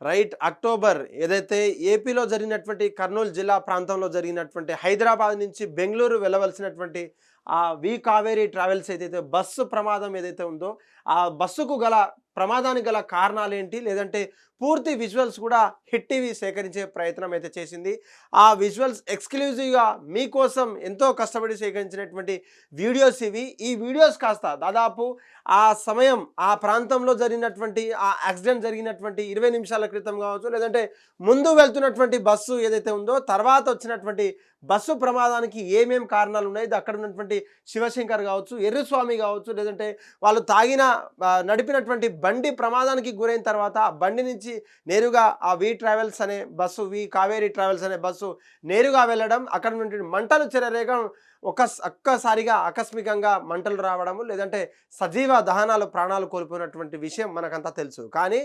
Right. October ఏదైతే ఏపీలో జరిగినటువంటి కర్నూలు జిల్లా ప్రాంతంలో జరిగినటువంటి హైదరాబాద్ నుంచి బెంగుళూరు వెళ్ళవలసినటువంటి ఆ వి కావేరీ ట్రావెల్స్ ఏదైతే బస్సు ప్రమాదం ఏదైతే ఉందో, ఆ బస్సుకు గల ప్రమాదానికి గల కారణాలేంటి? లేదంటే పూర్తి విజువల్స్ కూడా హిట్ టీవీ సేకరించే ప్రయత్నం అయితే చేసింది. ఆ విజువల్స్ ఎక్స్‌క్లూజివ్‌గా మీకోసం ఎంతో కష్టపడి సేకరించినటువంటి వీడియోస్ ఇవి. ఈ వీడియోస్ కాస్త దాదాపు ఆ సమయం, ఆ ప్రాంతంలో జరిగినటువంటి ఆ యాక్సిడెంట్ జరిగినటువంటి 20 నిమిషాల క్రితం కావచ్చు, లేదంటే ముందు వెళ్తున్నటువంటి బస్సు ఏదైతే ఉందో, తర్వాత వచ్చినటువంటి బస్సు ప్రమాదానికి ఏమేం కారణాలున్నాయి, అక్కడ ఉన్నటువంటి శివశంకర్ కావచ్చు, ఎర్రస్వామి కావచ్చు, లేదంటే వాళ్ళు నడిపినటువంటి బండి ప్రమాదానికి గురైన తర్వాత ఆ బండి నుంచి నేరుగా ఆ వి ట్రావెల్స్ అనే బస్సు, వి కావేరీ ట్రావెల్స్ అనే బస్సు నేరుగా వెళ్ళడం, అక్కడ ఉన్నటువంటి మంటలు చెలరేగడం, ఒక్కసారిగా ఆకస్మికంగా మంటలు రావడము, లేదంటే సజీవ దహనాలు ప్రాణాలు కోల్పోయినటువంటి విషయం మనకంతా తెలుసు. కానీ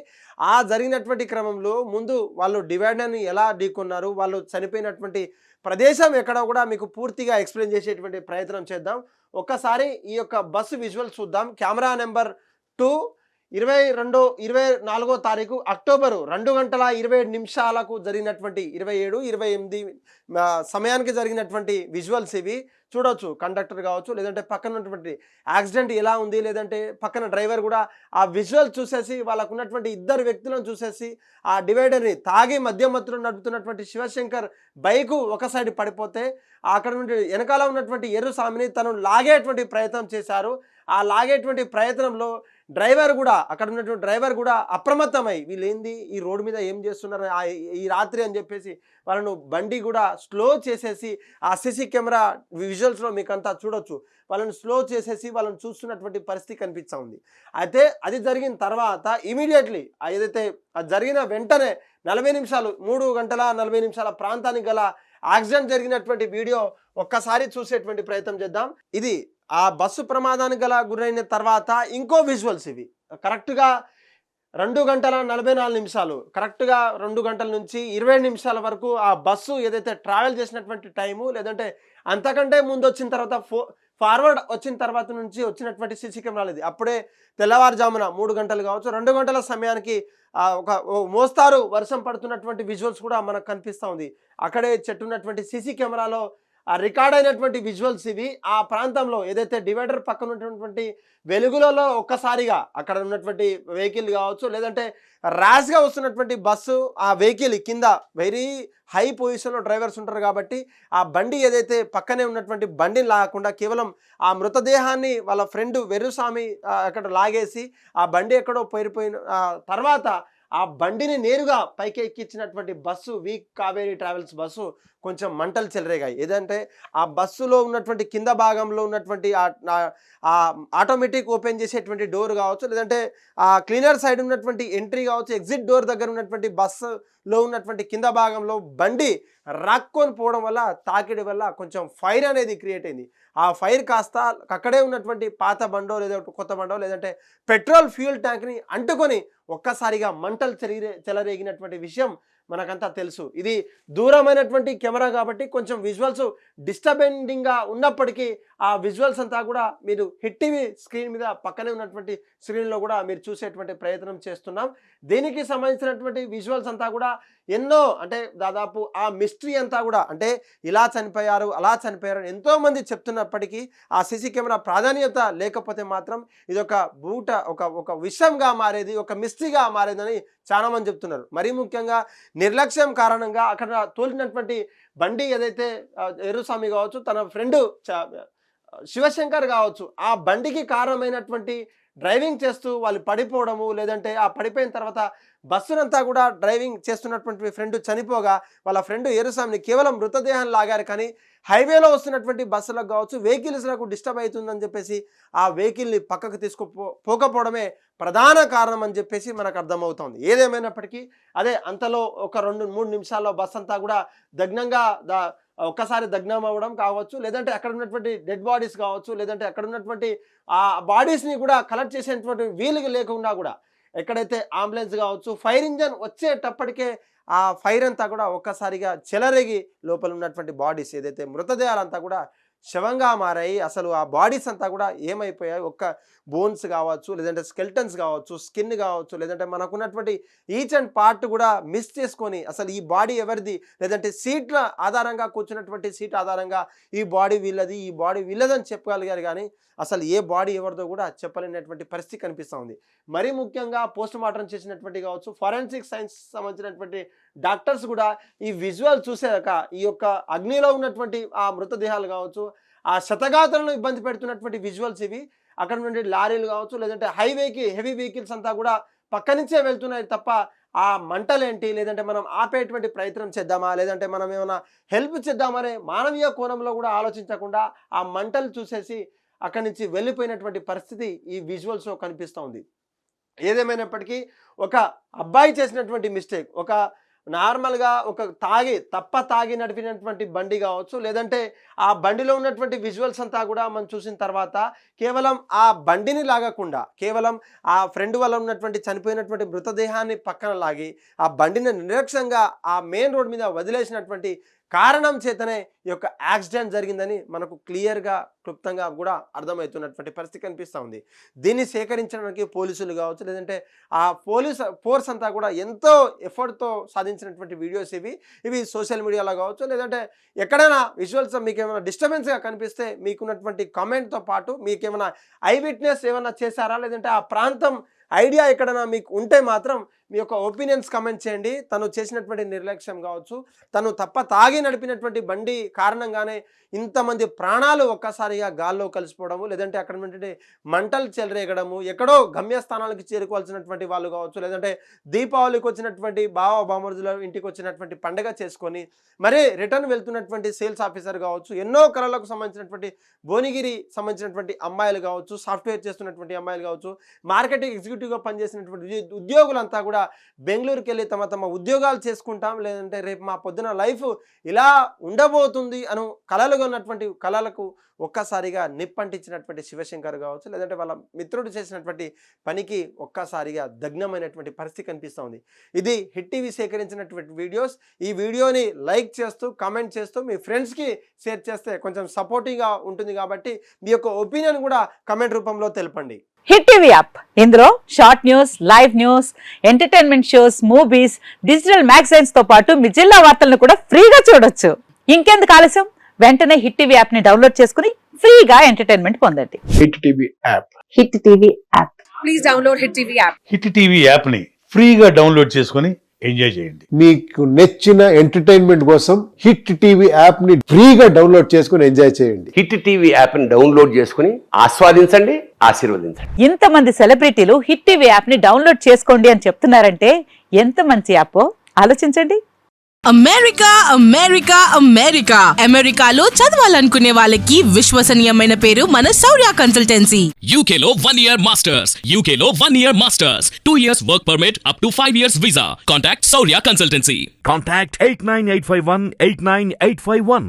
ఆ జరిగినటువంటి క్రమంలో ముందు వాళ్ళు డివైడర్‌ని ఎలా ఢీకొన్నారు, వాళ్ళు చనిపోయినటువంటి ప్రదేశం ఎక్కడో కూడా మీకు పూర్తిగా ఎక్స్‌ప్లెయిన్ చేసేటువంటి ప్రయత్నం చేద్దాం. ఒక్కసారి ఈ యొక్క బస్సు విజువల్స్ చూద్దాం. కెమెరా నంబర్ 2 24 తారీఖు అక్టోబరు 2 గంటల 27 నిమిషాలకు జరిగినటువంటి 27, 28 సమయానికి జరిగినటువంటి విజువల్స్ ఇవి. చూడొచ్చు కండక్టర్ కావచ్చు, లేదంటే పక్కన ఉన్నటువంటి యాక్సిడెంట్ ఎలా ఉంది, లేదంటే పక్కన డ్రైవర్ కూడా ఆ విజువల్ చూసేసి వాళ్ళకున్నటువంటి ఇద్దరు వ్యక్తులను చూసేసి ఆ డివైడర్‌ని తాగి మద్యం మత్తులో నడుపుతున్నటువంటి శివశంకర్ బైకు ఒక సైడ్ పడిపోతే, అక్కడ నుండి వెనకాల ఉన్నటువంటి ఎర్రస్వామిని తను లాగేటువంటి ప్రయత్నం చేశారు. ఆ లాగేటువంటి ప్రయత్నంలో అక్కడ ఉన్నటువంటి డ్రైవర్ కూడా అప్రమత్తమై వీళ్ళేంది ఈ రోడ్డు మీద ఏం చేస్తున్నారు ఈ రాత్రి అని చెప్పేసి వాళ్ళను బండి కూడా స్లో చేసేసి ఆ సీసీ కెమెరా విజువల్స్లో మీకంతా చూడొచ్చు. వాళ్ళని స్లో చేసేసి వాళ్ళని చూస్తున్నటువంటి పరిస్థితి కనిపిస్తూ ఉంది. అయితే అది జరిగిన తర్వాత ఇమీడియట్లీ ఏదైతే జరిగిన వెంటనే 40 నిమిషాలు 3 గంటల 40 నిమిషాల ప్రాంతానికి గల యాక్సిడెంట్ జరిగినటువంటి వీడియో ఒక్కసారి చూసేటువంటి ప్రయత్నం చేద్దాం. ఇది ఆ బస్సు ప్రమాదానికి గల గురైన తర్వాత ఇంకో విజువల్స్ ఇవి. కరెక్ట్‌గా 2 గంటల 44 నిమిషాలు, కరెక్ట్‌గా 2 గంటల నుంచి 20 నిమిషాల వరకు ఆ బస్సు ఏదైతే ట్రావెల్ చేసినటువంటి టైము, లేదంటే అంతకంటే ముందొచ్చిన తర్వాత ఫార్వర్డ్ వచ్చిన తర్వాత నుంచి వచ్చినటువంటి సీసీ కెమెరాలు ఇది. అప్పుడే తెల్లవారుజామున 3 గంటలు కావచ్చు, 2 గంటల సమయానికి ఓ మోస్తారు వర్షం పడుతున్నటువంటి విజువల్స్ కూడా మనకు కనిపిస్తూ ఉంది. అక్కడే చెట్టున్నటువంటి సీసీ కెమెరాలో రికార్డ్ అయినటువంటి విజువల్స్ ఇవి. ఆ ప్రాంతంలో ఏదైతే డివైడర్ పక్కన ఉన్నటువంటి వెలుగులలో ఒక్కసారిగా అక్కడ ఉన్నటువంటి వెహికల్ కావచ్చు, లేదంటే ర్యాష్‌గా వస్తున్నటువంటి బస్సు, ఆ వెహికల్ కింద వెరీ హై పొజిషన్‌లో డ్రైవర్స్ ఉంటారు కాబట్టి ఆ బండి ఏదైతే పక్కనే ఉన్నటువంటి బండిని లాగకుండా కేవలం ఆ మృతదేహాన్ని వాళ్ళ ఫ్రెండ్ వెర్రుస్వామి అక్కడ లాగేసి ఆ బండి ఎక్కడో పోయిపోయిన తర్వాత ఆ బండిని నేరుగా పైకి ఎక్కించినటువంటి బస్సు వి కావేరీ ట్రావెల్స్ బస్సు కొంచెం మంటలు చెలరేగాయి. ఏదంటే ఆ బస్సులో ఉన్నటువంటి కింద భాగంలో ఉన్నటువంటి ఆటోమేటిక్ ఓపెన్ చేసేటువంటి డోర్ కావచ్చు, లేదంటే ఆ క్లీనర్ సైడ్ ఉన్నటువంటి ఎంట్రీ కావచ్చు, ఎగ్జిట్ డోర్ దగ్గర ఉన్నటువంటి బస్సులో ఉన్నటువంటి కింద భాగంలో బండి రాక్కొని పోవడం వల్ల, తాకిడి వల్ల కొంచెం ఫైర్ అనేది క్రియేట్ అయింది. ఆ ఫైర్ కాస్త అక్కడే ఉన్నటువంటి పాత బండో లేదా కొత్త బండో లేదంటే పెట్రోల్ ఫ్యూయల్ ట్యాంక్ని అంటుకొని ఒక్కసారిగా మంటలు చెలరేగినటువంటి విషయం మనకంతా తెలుసు. ఇది దూరమైనటువంటి కెమెరా కాబట్టి కొంచెం విజువల్స్ డిస్టర్బెండింగ్గా ఉన్నప్పటికీ ఆ విజువల్స్ అంతా కూడా మీరు హిట్ టీవీ స్క్రీన్ మీద పక్కనే ఉన్నటువంటి స్క్రీన్లో కూడా మీరు చూసేటువంటి ప్రయత్నం చేస్తున్నాం. దీనికి సంబంధించినటువంటి విజువల్స్ అంతా కూడా ఎన్నో, అంటే దాదాపు ఆ మిస్టరీ అంతా కూడా, అంటే ఇలా చనిపోయారు అలా చనిపోయారు ఎంతోమంది చెప్తున్నప్పటికీ ఆ సీసీ కెమెరా ప్రాధాన్యత లేకపోతే మాత్రం ఇది ఒక విషయంగా మారేది, ఒక మిస్టరీగా మారేదని చాలామంది చెప్తున్నారు. మరీ ముఖ్యంగా నిర్లక్ష్యం కారణంగా అక్కడ తోలినటువంటి బండి ఏదైతే ఎర్రస్వామి కావచ్చు, తన ఫ్రెండ్ శివశంకర్ కావచ్చు, ఆ బండికి కారణమైనటువంటి డ్రైవింగ్ చేస్తూ వాళ్ళు పడిపోవడము, లేదంటే ఆ పడిపోయిన తర్వాత బస్సునంతా కూడా డ్రైవింగ్ చేస్తున్నటువంటి ఫ్రెండ్ చనిపోగా వాళ్ళ ఫ్రెండ్ ఎర్రస్వామిని కేవలం మృతదేహం లాగారు. కానీ హైవేలో వస్తున్నటువంటి బస్సులకు కావచ్చు, వెహికల్స్లకు డిస్టర్బ్ అవుతుందని చెప్పేసి ఆ వెహికల్ని పక్కకు పోకపోవడమే ప్రధాన కారణం అని చెప్పేసి మనకు అర్థమవుతుంది. ఏదేమైనప్పటికీ అదే అంతలో ఒక 2-3 నిమిషాల్లో బస్ అంతా కూడా దగ్నంగా ఒక్కసారి దగ్నం అవ్వడం కావచ్చు, లేదంటే అక్కడ ఉన్నటువంటి డెడ్ బాడీస్ కావచ్చు, లేదంటే అక్కడ ఉన్నటువంటి ఆ బాడీస్ని కూడా కలెక్ట్ చేసేటువంటి వీలు లేకుండా కూడా ఎక్కడైతే అంబులెన్స్ కావచ్చు, ఫైర్ ఇంజన్ వచ్చేటప్పటికే ఆ ఫైర్ అంతా కూడా ఒక్కసారిగా చెలరేగి లోపల ఉన్నటువంటి బాడీస్ ఏదైతే మృతదేహాలంతా కూడా శవంగా మారాయి. అసలు ఆ బాడీస్ అంతా కూడా ఏమైపోయాయి, ఒక్క బోన్స్ కావచ్చు, లేదంటే స్కెల్టన్స్ కావచ్చు, స్కిన్ కావచ్చు, లేదంటే మనకున్నటువంటి ఈచ్ అండ్ పార్ట్ కూడా మిస్ చేసుకొని అసలు ఈ బాడీ ఎవరిది, లేదంటే సీట్ల ఆధారంగా కూర్చున్నటువంటి సీట్ ఆధారంగా ఈ బాడీ వీళ్ళది, ఈ బాడీ వీళ్ళదని చెప్పగలిగారు. కానీ అసలు ఏ బాడీ ఎవరిదో కూడా చెప్పలేనటువంటి పరిస్థితి కనిపిస్తూ ఉంది. మరీ ముఖ్యంగా పోస్ట్ మార్టం చేసినటువంటి కావచ్చు, ఫారెన్సిక్ సైన్స్ సంబంధించినటువంటి డాక్టర్స్ కూడా ఈ విజువల్ చూసాక ఈ యొక్క అగ్నిలో ఉన్నటువంటి ఆ మృతదేహాలు కావచ్చు, ఆ శతగాతులను ఇబ్బంది పెడుతున్నటువంటి విజువల్స్ ఇవి. అక్కడ నుండి లారీలు కావచ్చు, లేదంటే హైవేకి హెవీ వెహికల్స్ అంతా కూడా పక్క నుంచే వెళ్తున్నాయి తప్ప ఆ మంటలేంటి, లేదంటే మనం ఆపేటువంటి ప్రయత్నం చేద్దామా, లేదంటే మనం ఏమైనా హెల్ప్ చేద్దామనే మానవీయ కోణంలో కూడా ఆలోచించకుండా ఆ మంటలు చూసేసి అక్కడి నుంచి వెళ్ళిపోయినటువంటి పరిస్థితి ఈ విజువల్స్లో కనిపిస్తూ ఉంది. ఏదేమైనప్పటికీ ఒక అబ్బాయి చేసినటువంటి మిస్టేక్, ఒక నార్మల్గా ఒక తాగి నడిపినటువంటి బండి కావచ్చు, లేదంటే ఆ బండిలో ఉన్నటువంటి విజువల్స్ అంతా కూడా మనం చూసిన తర్వాత కేవలం ఆ బండిని లాగకుండా కేవలం ఆ ఫ్రెండ్ వల్ల ఉన్నటువంటి చనిపోయినటువంటి మృతదేహాన్ని పక్కన లాగి ఆ బండిని నిర్లక్ష్యంగా ఆ మెయిన్ రోడ్ మీద వదిలేసినటువంటి కారణం చేతనే ఈ యొక్క యాక్సిడెంట్ జరిగిందని మనకు క్లియర్గా క్లుప్తంగా కూడా అర్థమవుతున్నటువంటి పరిస్థితి కనిపిస్తూ ఉంది. దీన్ని సేకరించడానికి పోలీసులు కావచ్చు, లేదంటే ఆ ఫోర్స్ అంతా కూడా ఎంతో ఎఫర్ట్తో సాధించినటువంటి వీడియోస్ ఇవి సోషల్ మీడియాలో కావచ్చు, లేదంటే ఎక్కడైనా విజువల్స్ మీకు ఏమైనా డిస్టర్బెన్స్గా కనిపిస్తే మీకున్నటువంటి కామెంట్తో పాటు మీకేమైనా ఐ విట్నెస్ ఏమైనా చేశారా, లేదంటే ఆ ప్రాంతం ఐడియా ఎక్కడైనా మీకు ఉంటే మాత్రం మీ యొక్క ఒపీనియన్స్ కమెంట్ చేయండి. తను చేసినటువంటి నిర్లక్ష్యం కావచ్చు, తను తాగి నడిపినటువంటి బండి కారణంగానే ఇంతమంది ప్రాణాలు ఒక్కసారిగా గాల్లో కలిసిపోవడము, లేదంటే అక్కడ నుండి మంటలు చెలరేగడము, ఎక్కడో గమ్యస్థానాలకు చేరుకోవాల్సినటువంటి వాళ్ళు కావచ్చు, లేదంటే దీపావళికి వచ్చినటువంటి బామర్దుల ఇంటికి వచ్చినటువంటి పండగ చేసుకొని మరి రిటర్న్ వెళ్తున్నటువంటి సేల్స్ ఆఫీసర్ కావచ్చు, ఎన్నో కళలకు సంబంధించినటువంటి భువనగిరి సంబంధించినటువంటి అమ్మాయిలు కావచ్చు, సాఫ్ట్వేర్ చేస్తున్నటువంటి అమ్మాయిలు కావచ్చు, మార్కెటింగ్ ఎగ్జిక్యూటివ్గా పనిచేసినటువంటి ఉద్యోగులంతా కూడా బెంగళూరుకి వెళ్ళి తమ ఉద్యోగాలు చేసుకుంటాం, లేదంటే రేపు మా పొద్దున లైఫ్ ఇలా ఉండబోతుంది అను ఉన్నటువంటి కళలకు ఒక్కసారిగా నిప్పంటించినటువంటి శివశంకర్ కావచ్చు, లేదంటే వాళ్ళ మిత్రుడు చేసినటువంటి పనికి ఒక్కసారిగా దగ్నమైనటువంటి పరిస్థితి కనిపిస్తూ ఉంది. ఇది హిట్ టీవీ సేకరించినటువంటి వీడియోస్. ఈ వీడియోని లైక్ చేస్తూ కామెంట్ చేస్తూ మీ ఫ్రెండ్స్కి షేర్ చేస్తే కొంచెం సపోర్టివ్గా ఉంటుంది. కాబట్టి మీ యొక్క ఒపీనియన్ కూడా కామెంట్ రూపంలో తెలపండి. హిట్ టీవీ యాప్, ఇందులో short news, live news, entertainment shows, movies, digital magazines తో పాటు మీ జిల్లా వార్తలను కూడా ఫ్రీగా చూడొచ్చు. ఇంకెందుకు ఆలస్యం, వెంటనే హిట్ టీవీ యాప్ ని డౌన్లోడ్ చేసుకుని ఫ్రీగా ఎంటర్టైన్మెంట్ పొందండి. Hit TV app. Hit TV app. Please download hit TV app. Hit TV app ని ఫ్రీగా డౌన్లోడ్ చేసుకుని ఎంజాయ్ చేయండి. మీకు నచ్చిన ఎంటర్టైన్మెంట్ కోసం హిట్ టీవీ యాప్ ని ఫ్రీగా డౌన్లోడ్ చేసుకుని ఎంజాయ్ చేయండి. హిట్ టీవీ యాప్ ని డౌన్లోడ్ చేసుకుని ఆస్వాదించండి, ఆశీర్వదించండి. ఇంతమంది సెలబ్రిటీలు హిట్ టీవీ యాప్ ని డౌన్లోడ్ చేసుకోండి అని చెప్తున్నారంటే ఎంత మంచి యాప్ ఆలోచించండి. అమెరికా అమెరికా అమెరికా అమెరికాలో చదవాలనుకునే వాళ్ళకి విశ్వసనీయమైన పేరు మన శౌర్య కన్సల్టెన్సీ. UK లో 1 year masters, UK లో 1 year masters, 2 years work permit up to 5 years visa. Contact Saurya Consultancy. Contact 89851 89851.